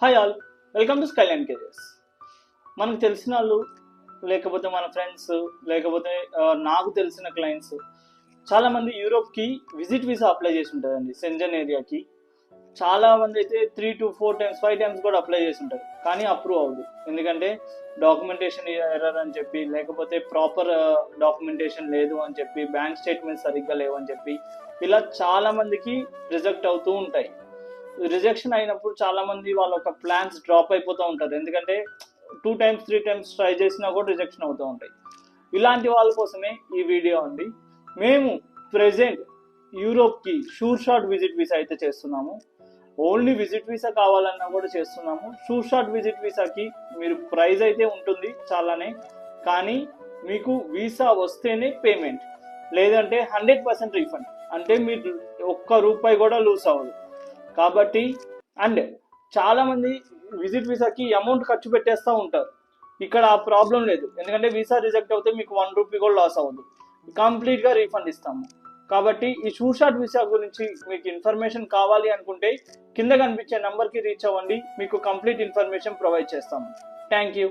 Hi all, welcome to Skyline careers. మనకు తెలిసిన వాళ్ళు లేకపోతే మన ఫ్రెండ్స్ లేకపోతే నాకు తెలిసిన క్లయింట్స్ చాలామంది యూరోప్కి విజిట్ వీసా అప్లై చేసి ఉంటారండి. సెంజన్ ఏరియాకి చాలామంది అయితే 3 to 4 times 5 times కూడా అప్లై చేసి ఉంటారు, కానీ అప్రూవ్ అవ్వదు. ఎందుకంటే డాక్యుమెంటేషన్ ఎర్రర్ అని చెప్పి, లేకపోతే ప్రాపర్ డాక్యుమెంటేషన్ లేదు అని చెప్పి, బ్యాంక్ స్టేట్మెంట్స్ సరిగ్గా లేవు అని చెప్పి, ఇలా చాలామందికి రిజెక్ట్ అవుతూ ఉంటాయి. రిజెక్షన్ అయినప్పుడు చాలామంది వాళ్ళ ఒక ప్లాన్స్ డ్రాప్ అయిపోతూ ఉంటారు. ఎందుకంటే 2 times 3 times ట్రై చేసినా కూడా రిజెక్షన్ అవుతూ ఉంటాయి. ఇలాంటి వాళ్ళ కోసమే ఈ వీడియో అండి. మేము ప్రెజెంట్ యూరోప్కి షూర్ షాట్ విజిట్ వీసా అయితే చేస్తున్నాము. ఓన్లీ విజిట్ వీసా కావాలన్నా కూడా చేస్తున్నాము. షూర్ షాట్ విజిట్ వీసాకి మీరు ప్రైస్ అయితే ఉంటుంది చాలానే, కానీ మీకు వీసా వస్తేనే పేమెంట్, లేదంటే 100% రీఫండ్. అంటే మీరు ఒక్క రూపాయి కూడా లూస్ అవ్వదు. కాబట్టి అండ్ చాలామంది విజిట్ వీసాకి అమౌంట్ ఖర్చు పెట్టేస్తూ ఉంటారు. ఇక్కడ ఆ ప్రాబ్లం లేదు. ఎందుకంటే వీసా రిజెక్ట్ అవుతే మీకు 1 రూపీ కూడా లాస్ అవ్వదు, కంప్లీట్గా రీఫండ్ ఇస్తాము. కాబట్టి ఈ షూర్ షాట్ వీసా గురించి మీకు ఇన్ఫర్మేషన్ కావాలి అనుకుంటే కింద కనిపించే నెంబర్కి రీచ్ అవ్వండి, మీకు కంప్లీట్ ఇన్ఫర్మేషన్ ప్రొవైడ్ చేస్తాము. Thank you.